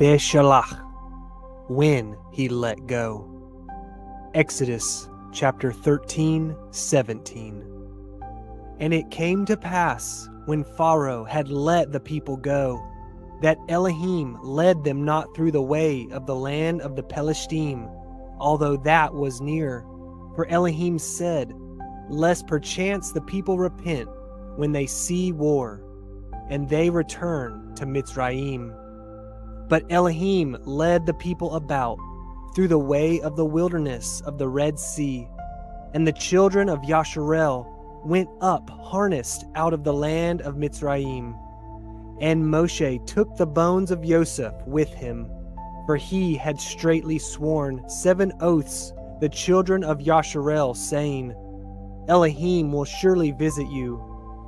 Beshalach, when he let go. Exodus chapter 13:17. And it came to pass, when Pharaoh had let the people go, that Elohim led them not through the way of the land of the Pelishtim, although that was near. For Elohim said, lest perchance the people repent when they see war, and they return to Mitzrayim. But Elohim led the people about through the way of the wilderness of the Red Sea, and the children of Yasharel went up harnessed out of the land of Mitzrayim. And Moshe took the bones of Joseph with him, for he had straitly sworn 7 oaths the children of Yasharel, saying, Elohim will surely visit you,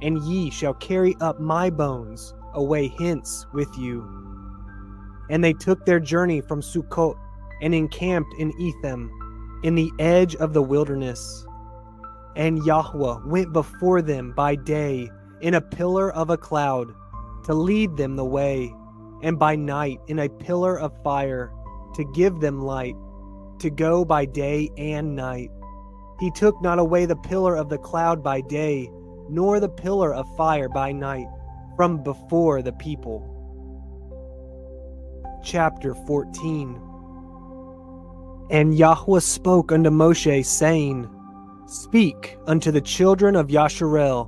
and ye shall carry up my bones away hence with you. And they took their journey from Sukkot, and encamped in Etham, in the edge of the wilderness. And Yahuah went before them by day in a pillar of a cloud, to lead them the way, and by night in a pillar of fire, to give them light, to go by day and night. He took not away the pillar of the cloud by day, nor the pillar of fire by night, from before the people. Chapter 14. And Yahuah spoke unto Moshe, saying, Speak unto the children of Yasharel,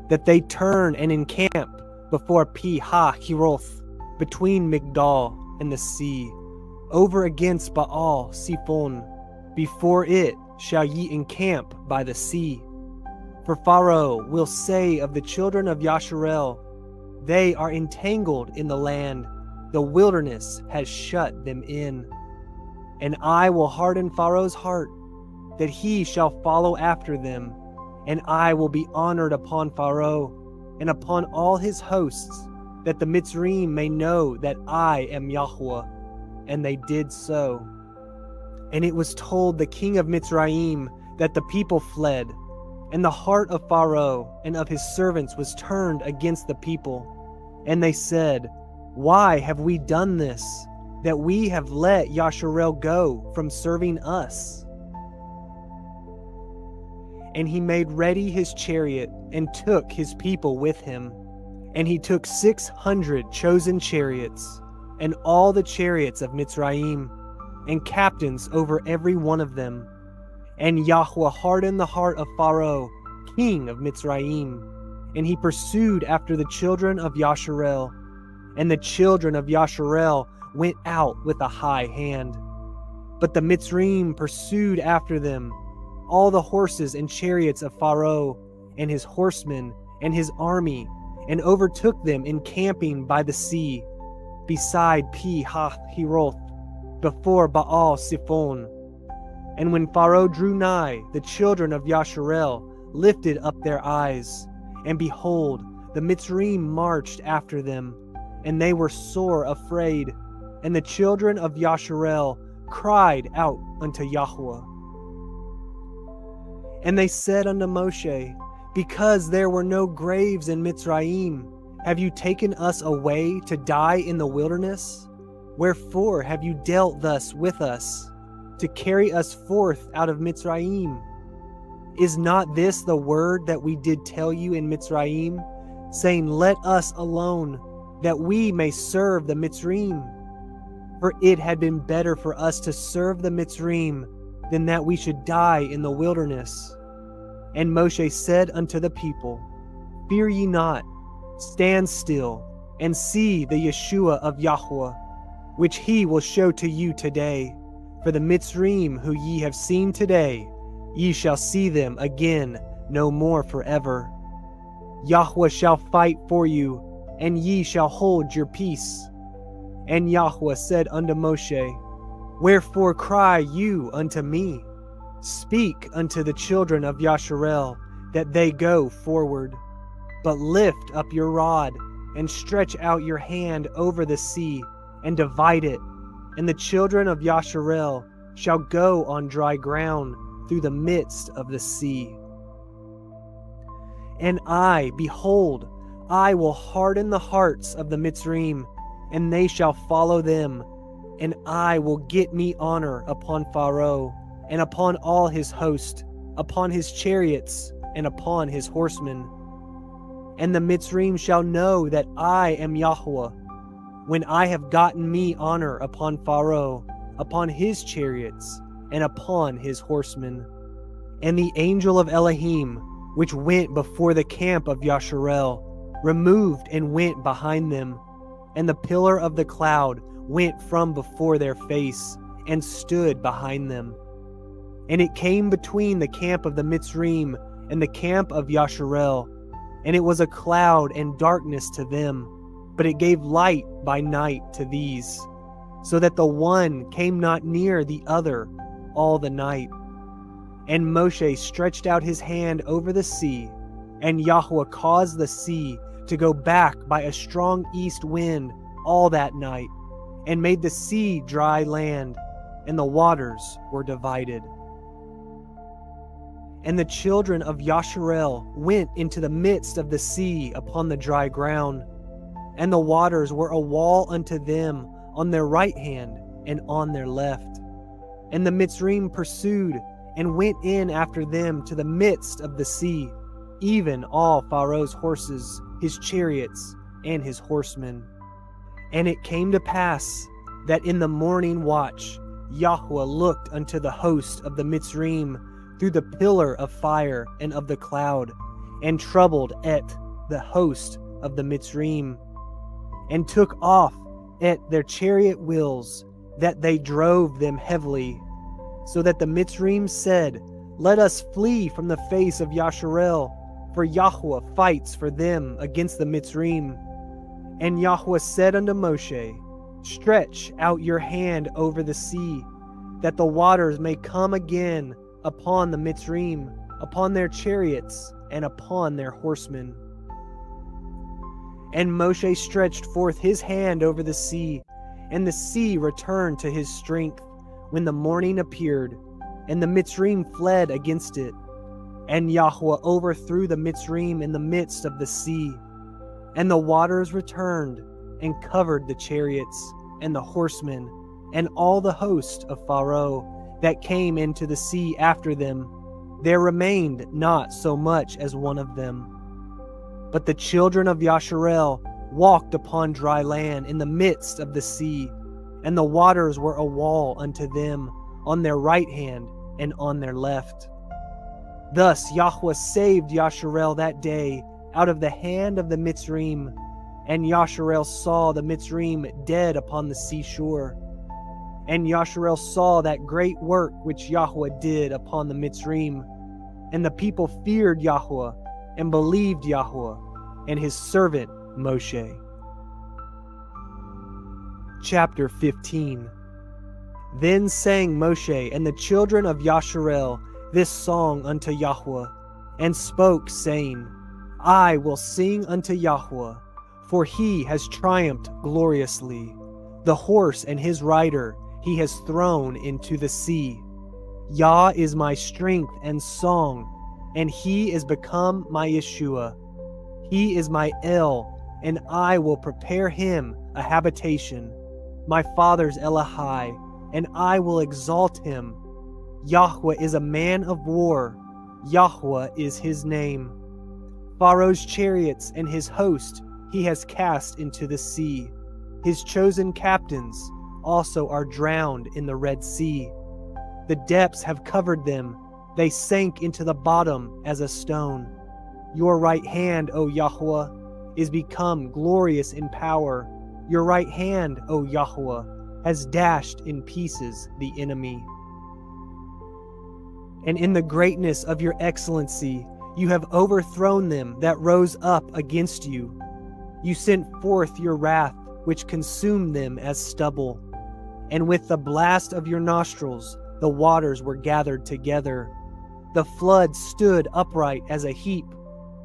that they turn and encamp before Pi-hahiroth, between Migdal and the sea, over against Baal Siphon. Before it shall ye encamp by the sea. For Pharaoh will say of the children of Yasharel, They are entangled in the land, the wilderness has shut them in. And I will harden Pharaoh's heart, that he shall follow after them, and I will be honored upon Pharaoh, and upon all his hosts, that the Mitzrayim may know that I am Yahuah. And they did so. And it was told the king of Mitzrayim that the people fled, and the heart of Pharaoh and of his servants was turned against the people. And they said, Why have we done this, that we have let Yasharel go from serving us? And he made ready his chariot, and took his people with him. And he took 600 chosen chariots, and all the chariots of Mitzrayim, and captains over every one of them. And Yahuah hardened the heart of Pharaoh, king of Mitzrayim, and he pursued after the children of Yasharel. And the children of Yasharel went out with a high hand. But the Mitzrayim pursued after them, all the horses and chariots of Pharaoh, and his horsemen, and his army, and overtook them encamping by the sea, beside Pi-hahiroth, before Baal Siphon. And when Pharaoh drew nigh, the children of Yasharel lifted up their eyes, and behold, the Mitzrayim marched after them, and they were sore afraid. And the children of Yasharel cried out unto Yahuah. And they said unto Moshe, Because there were no graves in Mitzrayim, have you taken us away to die in the wilderness? Wherefore have you dealt thus with us, to carry us forth out of Mitzrayim? Is not this the word that we did tell you in Mitzrayim, saying, Let us alone, that we may serve the Mitzrayim? For it had been better for us to serve the Mitzrayim than that we should die in the wilderness. And Moshe said unto the people, Fear ye not, stand still, and see the Yeshua of Yahuah, which he will show to you today. For the Mitzrayim who ye have seen today, ye shall see them again no more forever. Yahuah shall fight for you, and ye shall hold your peace. And Yahuah said unto Moshe, Wherefore cry you unto me? Speak unto the children of Yasharel, that they go forward. But lift up your rod, and stretch out your hand over the sea, and divide it, and the children of Yasharel shall go on dry ground through the midst of the sea. And I, behold, I will harden the hearts of the Mitzrayim, and they shall follow them. And I will get me honor upon Pharaoh, and upon all his host, upon his chariots, and upon his horsemen. And the Mitzrayim shall know that I am Yahuah, when I have gotten me honor upon Pharaoh, upon his chariots, and upon his horsemen. And the angel of Elohim, which went before the camp of Yasharel, removed and went behind them. And the pillar of the cloud went from before their face, and stood behind them. And it came between the camp of the Mitzrayim and the camp of Yasharel, and it was a cloud and darkness to them, but it gave light by night to these, so that the one came not near the other all the night. And Moshe stretched out his hand over the sea, and Yahuah caused the sea to go back by a strong east wind all that night, and made the sea dry land, and the waters were divided. And the children of Yasharel went into the midst of the sea upon the dry ground, and the waters were a wall unto them on their right hand and on their left. And the Mitzrayim pursued, and went in after them to the midst of the sea, even all Pharaoh's horses, his chariots, and his horsemen. And it came to pass that in the morning watch Yahuah looked unto the host of the Mitzrayim through the pillar of fire and of the cloud, and troubled at the host of the Mitzrayim, and took off at their chariot wheels, that they drove them heavily, so that the Mitzrayim said, Let us flee from the face of Yasharel, for Yahuah fights for them against the Mitzrayim. And Yahuah said unto Moshe, Stretch out your hand over the sea, that the waters may come again upon the Mitzrayim, upon their chariots, and upon their horsemen. And Moshe stretched forth his hand over the sea, and the sea returned to his strength when the morning appeared, and the Mitzrayim fled against it. And Yahuah overthrew the Mitzrayim in the midst of the sea, and the waters returned and covered the chariots and the horsemen and all the host of Pharaoh that came into the sea after them. There remained not so much as one of them. But the children of Yasharel walked upon dry land in the midst of the sea, and the waters were a wall unto them on their right hand and on their left. Thus Yahuah saved Yasharel that day out of the hand of the Mitzrayim, and Yasharel saw the Mitzrayim dead upon the seashore. And Yasharel saw that great work which Yahuah did upon the Mitzrayim, and the people feared Yahuah and believed Yahuah and his servant Moshe. Chapter 15. Then sang Moshe and the children of Yasharel this song unto Yahuah, and spoke, saying, I will sing unto Yahuah, for he has triumphed gloriously. The horse and his rider he has thrown into the sea. Yah is my strength and song, and he is become my Yeshua. He is my El, and I will prepare him a habitation, my father's Elahai, and I will exalt him. Yahuah is a man of war, Yahuah is his name. Pharaoh's chariots and his host he has cast into the sea. His chosen captains also are drowned in the Red Sea. The depths have covered them, they sank into the bottom as a stone. Your right hand, O Yahuah, is become glorious in power. Your right hand, O Yahuah, has dashed in pieces the enemy. And in the greatness of your excellency, you have overthrown them that rose up against you. You sent forth your wrath, which consumed them as stubble. And with the blast of your nostrils, the waters were gathered together. The flood stood upright as a heap,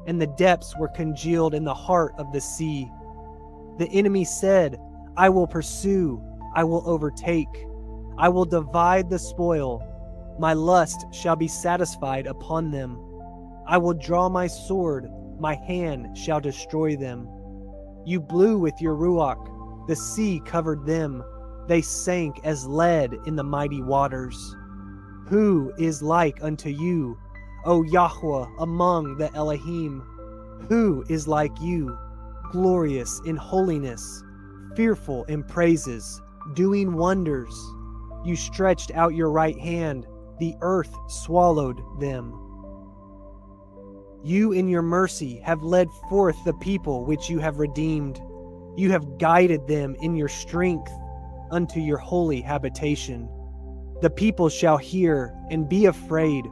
and the depths were congealed in the heart of the sea. The enemy said, I will pursue, I will overtake, I will divide the spoil. My lust shall be satisfied upon them. I will draw my sword, my hand shall destroy them. You blew with your ruach, The sea covered them. They sank as lead in the mighty waters. Who is like unto you, O Yahuah, among the Elohim? Who is like you, glorious in holiness, fearful in praises, doing wonders? You stretched out your right hand, the earth swallowed them. You in your mercy have led forth the people which you have redeemed. You have guided them in your strength unto your holy habitation. The people shall hear and be afraid.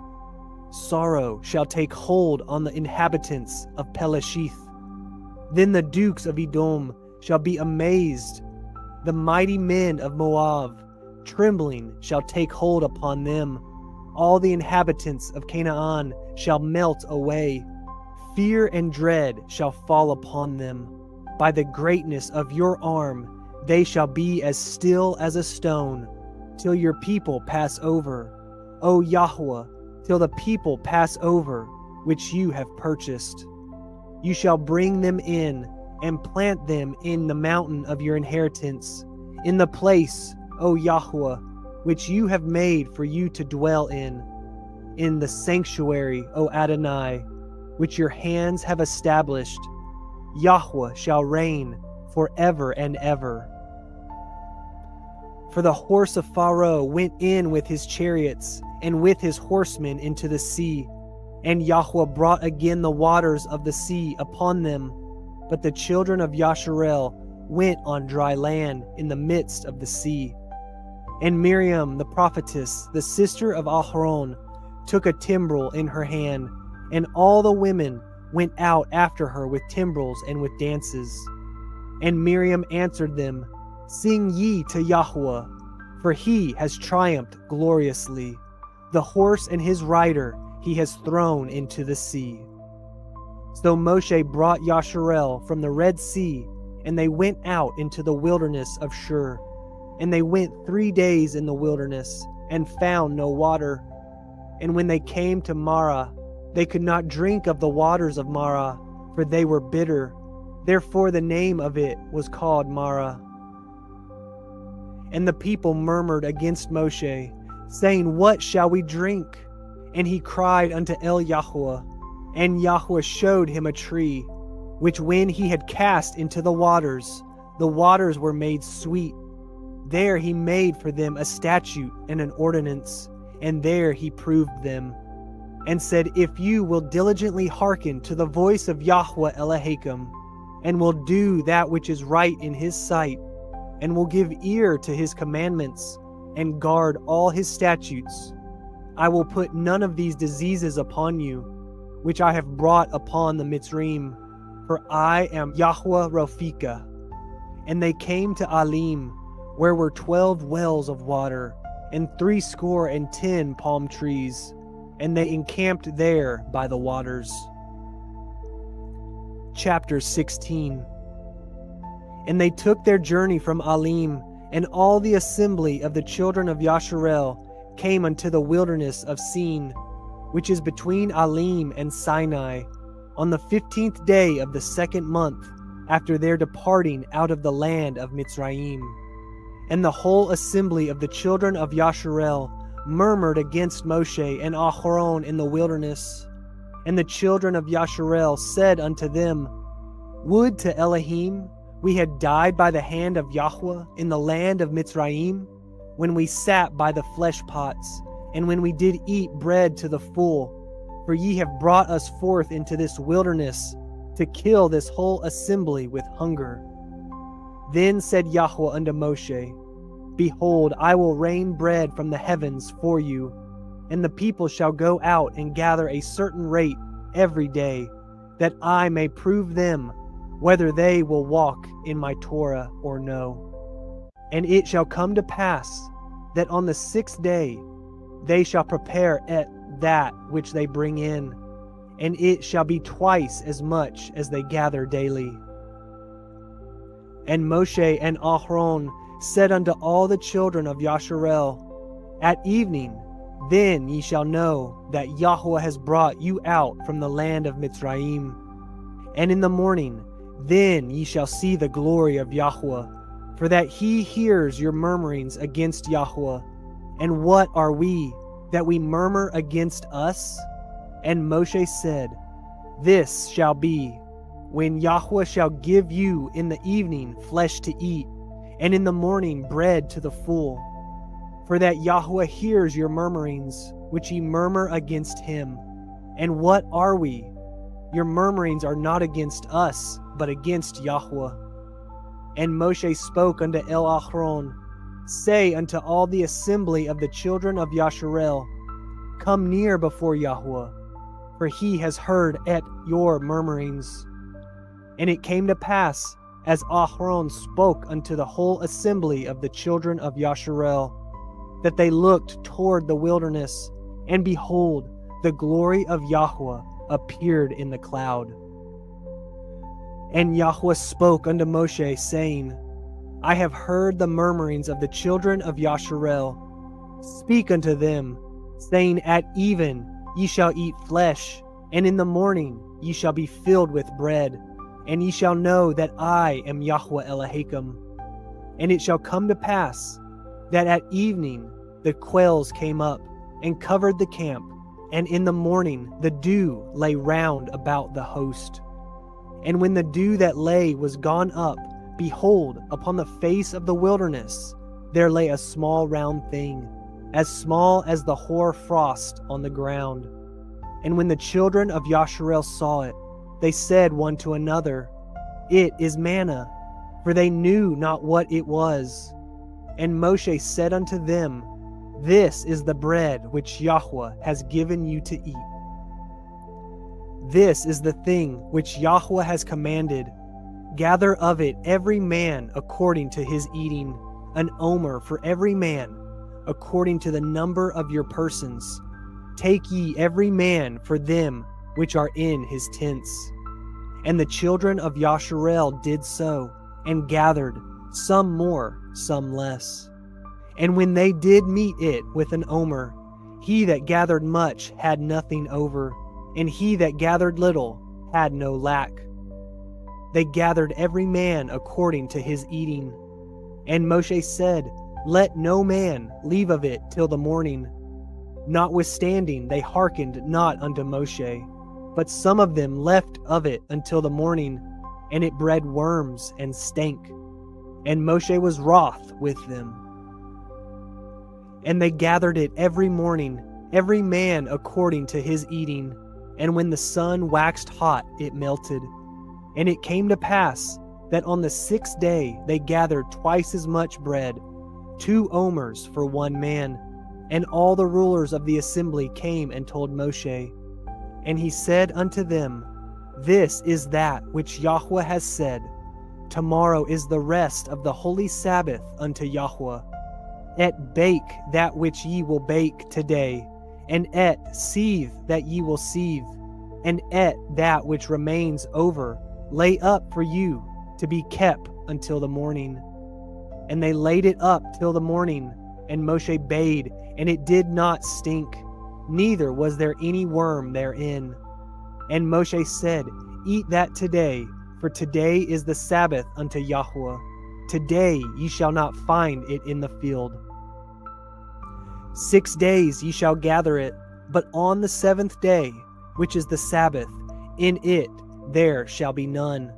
Sorrow shall take hold on the inhabitants of Peleshith. Then the dukes of Edom shall be amazed. The mighty men of Moab, trembling, shall take hold upon them. All the inhabitants of Canaan shall melt away. Fear and dread shall fall upon them. By the greatness of your arm, they shall be as still as a stone, till your people pass over. O Yahuah, till the people pass over, which you have purchased. You shall bring them in, and plant them in the mountain of your inheritance, in the place, O Yahuah, which you have made for you to dwell in the sanctuary, O Adonai, which your hands have established. Yahuah shall reign forever and ever. For the horse of Pharaoh went in with his chariots and with his horsemen into the sea, and Yahuah brought again the waters of the sea upon them. But the children of Yasharel went on dry land in the midst of the sea. And Miriam the prophetess, the sister of Aharon, took a timbrel in her hand, and all the women went out after her with timbrels and with dances. And Miriam answered them, Sing ye to Yahuah, for he has triumphed gloriously. The horse and his rider he has thrown into the sea. So Moshe brought Yasharel from the Red Sea, and they went out into the wilderness of Shur. And they went 3 days in the wilderness, and found no water. And when they came to Marah, they could not drink of the waters of Marah, for they were bitter. Therefore the name of it was called Marah. And the people murmured against Moshe, saying, What shall we drink? And he cried unto El Yahuah, and Yahuah showed him a tree, which when he had cast into the waters were made sweet. There he made for them a statute and an ordinance, and there he proved them, and said, If you will diligently hearken to the voice of Yahuah Elohim, and will do that which is right in his sight, and will give ear to his commandments, and guard all his statutes, I will put none of these diseases upon you, which I have brought upon the Mitzrayim, for I am Yahuah Rophika. And they came to Alim, where were 12 wells of water, and 70 palm trees, and they encamped there by the waters. Chapter 16. And they took their journey from Alim, and all the assembly of the children of Yasharel came unto the wilderness of Sin, which is between Alim and Sinai, on the 15th day of the 2nd month after their departing out of the land of Mitzrayim. And the whole assembly of the children of Yasharel murmured against Moshe and Aharon in the wilderness. And the children of Yasharel said unto them, Would to Elohim we had died by the hand of Yahuah in the land of Mitzrayim, when we sat by the flesh pots, and when we did eat bread to the full. For ye have brought us forth into this wilderness to kill this whole assembly with hunger. Then said Yahuah unto Moshe, Behold, I will rain bread from the heavens for you, and the people shall go out and gather a certain rate every day, that I may prove them whether they will walk in my Torah or no. And it shall come to pass that on the 6th day they shall prepare at that which they bring in, and it shall be twice as much as they gather daily. And Moshe and Aharon said unto all the children of Yasharel, At evening then ye shall know that Yahuah has brought you out from the land of Mitzrayim. And in the morning then ye shall see the glory of Yahuah, for that he hears your murmurings against Yahuah. And what are we, that we murmur against us? And Moshe said, This shall be, when Yahuah shall give you in the evening flesh to eat, and in the morning bread to the full. For that Yahuah hears your murmurings, which ye murmur against him. And what are we? Your murmurings are not against us, but against Yahuah. And Moshe spoke unto El-Ahron, Say unto all the assembly of the children of Yasharel, Come near before Yahuah, for he has heard at your murmurings. And it came to pass, as Ahron spoke unto the whole assembly of the children of Yasharel, that they looked toward the wilderness, and behold, the glory of Yahuah appeared in the cloud. And Yahuah spoke unto Moshe, saying, I have heard the murmurings of the children of Yasharel. Speak unto them, saying, At even ye shall eat flesh, and in the morning ye shall be filled with bread, and ye shall know that I am Yahuah Elohim. And it shall come to pass, that at evening the quails came up, and covered the camp, and in the morning the dew lay round about the host. And when the dew that lay was gone up, behold, upon the face of the wilderness there lay a small round thing, as small as the hoar frost on the ground. And when the children of Yasharel saw it, they said one to another, It is manna, for they knew not what it was. And Moshe said unto them, This is the bread which Yahuah has given you to eat. This is the thing which Yahuah has commanded. Gather of it every man according to his eating, an omer for every man, according to the number of your persons. Take ye every man for them which are in his tents. And the children of Yasharel did so, and gathered, some more, some less. And when they did meet it with an omer, he that gathered much had nothing over, and he that gathered little had no lack. They gathered every man according to his eating. And Moshe said, Let no man leave of it till the morning. Notwithstanding they hearkened not unto Moshe, but some of them left of it until the morning, and it bred worms and stank. And Moshe was wroth with them. And they gathered it every morning, every man according to his eating. And when the sun waxed hot, it melted. And it came to pass that on the 6th day they gathered twice as much bread, 2 omers for one man. And all the rulers of the assembly came and told Moshe. And he said unto them, This is that which Yahuah has said, Tomorrow is the rest of the holy Sabbath unto Yahuah. Et bake that which ye will bake today, and et seethe that ye will seethe, and et that which remains over lay up for you to be kept until the morning. And they laid it up till the morning, and Moshe bade, and it did not stink, neither was there any worm therein. And Moshe said, Eat that today, for today is the Sabbath unto Yahuah. Today ye shall not find it in the field. 6 days ye shall gather it, but on the 7th day, which is the Sabbath, in it there shall be none.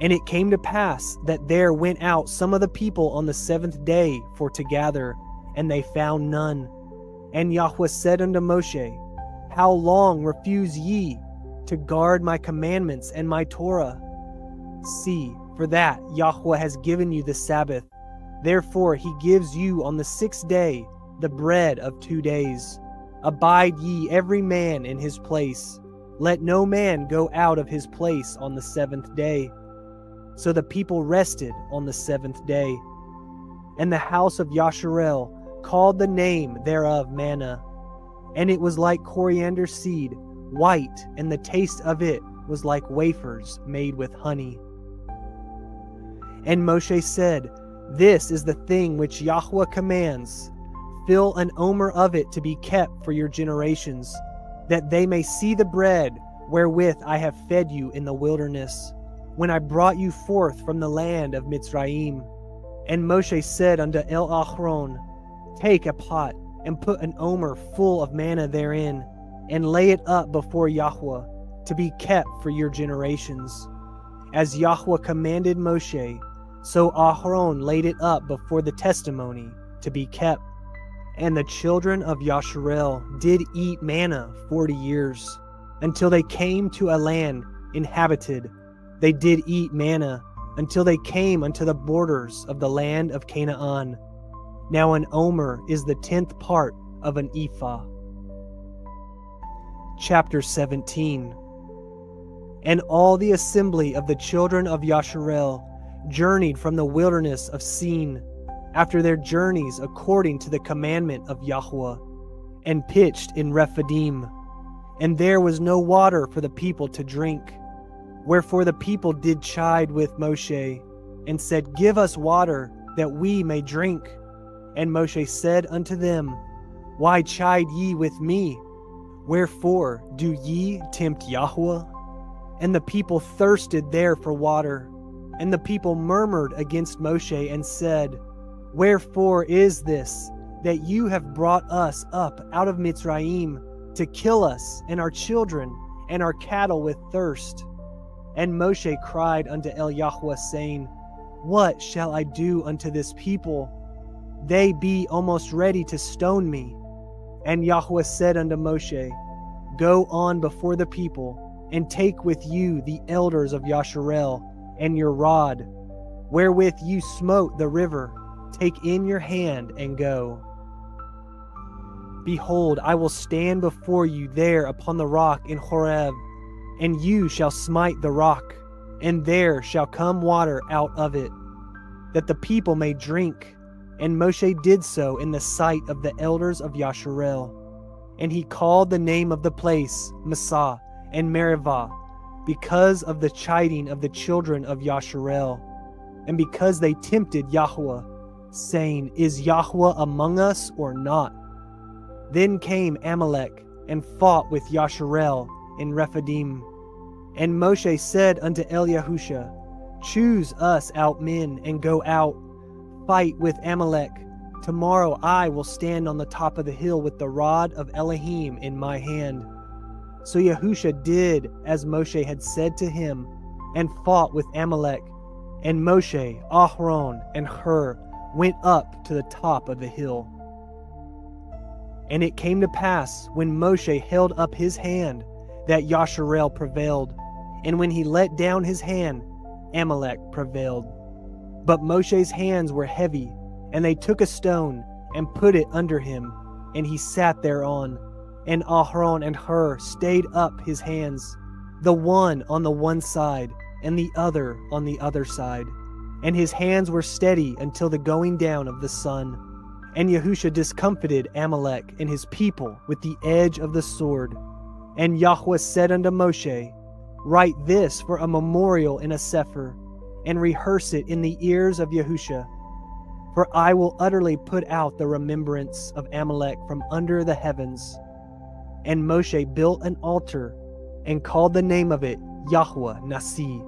And it came to pass that there went out some of the people on the 7th day for to gather, and they found none. And Yahuah said unto Moshe, How long refuse ye to guard my commandments and my Torah? See, for that Yahuah has given you the Sabbath. Therefore he gives you on the 6th day the bread of 2 days. Abide ye every man in his place. Let no man go out of his place on the 7th day. So the people rested on the 7th day. And the house of Yasharel called the name thereof manna. And it was like coriander seed, white, and the taste of it was like wafers made with honey. And Moshe said, This is the thing which Yahuah commands. Fill an omer of it to be kept for your generations, that they may see the bread wherewith I have fed you in the wilderness, when I brought you forth from the land of Mitzrayim. And Moshe said unto Aaron, Take a pot, and put an omer full of manna therein, and lay it up before Yahuah, to be kept for your generations. As Yahuah commanded Moshe, so Aaron laid it up before the testimony, to be kept. And the children of Yasharel did eat manna 40 years, until they came to a land inhabited. They did eat manna, until they came unto the borders of the land of Canaan. Now an omer is the 10th part of an ephah. Chapter 17. And all the assembly of the children of Yasharel journeyed from the wilderness of Sin, after their journeys according to the commandment of Yahuah, and pitched in Rephidim. And there was no water for the people to drink. Wherefore the people did chide with Moshe, and said, Give us water, that we may drink. And Moshe said unto them, Why chide ye with me? Wherefore do ye tempt Yahuah? And the people thirsted there for water. And the people murmured against Moshe, and said, Wherefore is this, that you have brought us up out of Mitzrayim, to kill us, and our children, and our cattle with thirst? And Moshe cried unto Yahuah, saying, What shall I do unto this people? They be almost ready to stone me. And Yahuah said unto Moshe, Go on before the people, and take with you the elders of Yasharel, and your rod, wherewith you smote the river. Take in your hand, and go. Behold, I will stand before you there upon the rock in Horeb, and you shall smite the rock, and there shall come water out of it, that the people may drink. And Moshe did so in the sight of the elders of Yasharel. And he called the name of the place Massah and Merivah, because of the chiding of the children of Yasharel, and because they tempted Yahuah, saying, Is Yahuah among us or not? Then came Amalek, and fought with Yasharel in Rephidim. And Moshe said unto Yahusha, Choose us out men, and go out, fight with Amalek. Tomorrow I will stand on the top of the hill with the rod of Elohim in my hand. So Yahusha did as Moshe had said to him, and fought with Amalek. And Moshe, Aaron, and Hur went up to the top of the hill. And it came to pass, when Moshe held up his hand, that Yasharel prevailed. And when he let down his hand, Amalek prevailed. But Moshe's hands were heavy, and they took a stone, and put it under him, and he sat thereon. And Aaron and Hur stayed up his hands, the one on the one side, and the other on the other side. And his hands were steady until the going down of the sun. And Yahusha discomfited Amalek and his people with the edge of the sword. And Yahuah said unto Moshe, Write this for a memorial in a sefer, and rehearse it in the ears of Yahusha. For I will utterly put out the remembrance of Amalek from under the heavens. And Moshe built an altar, and called the name of it Yahuah Nasi.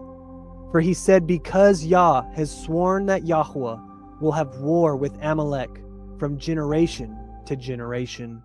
For he said, Because Yah has sworn that Yahuah will have war with Amalek from generation to generation.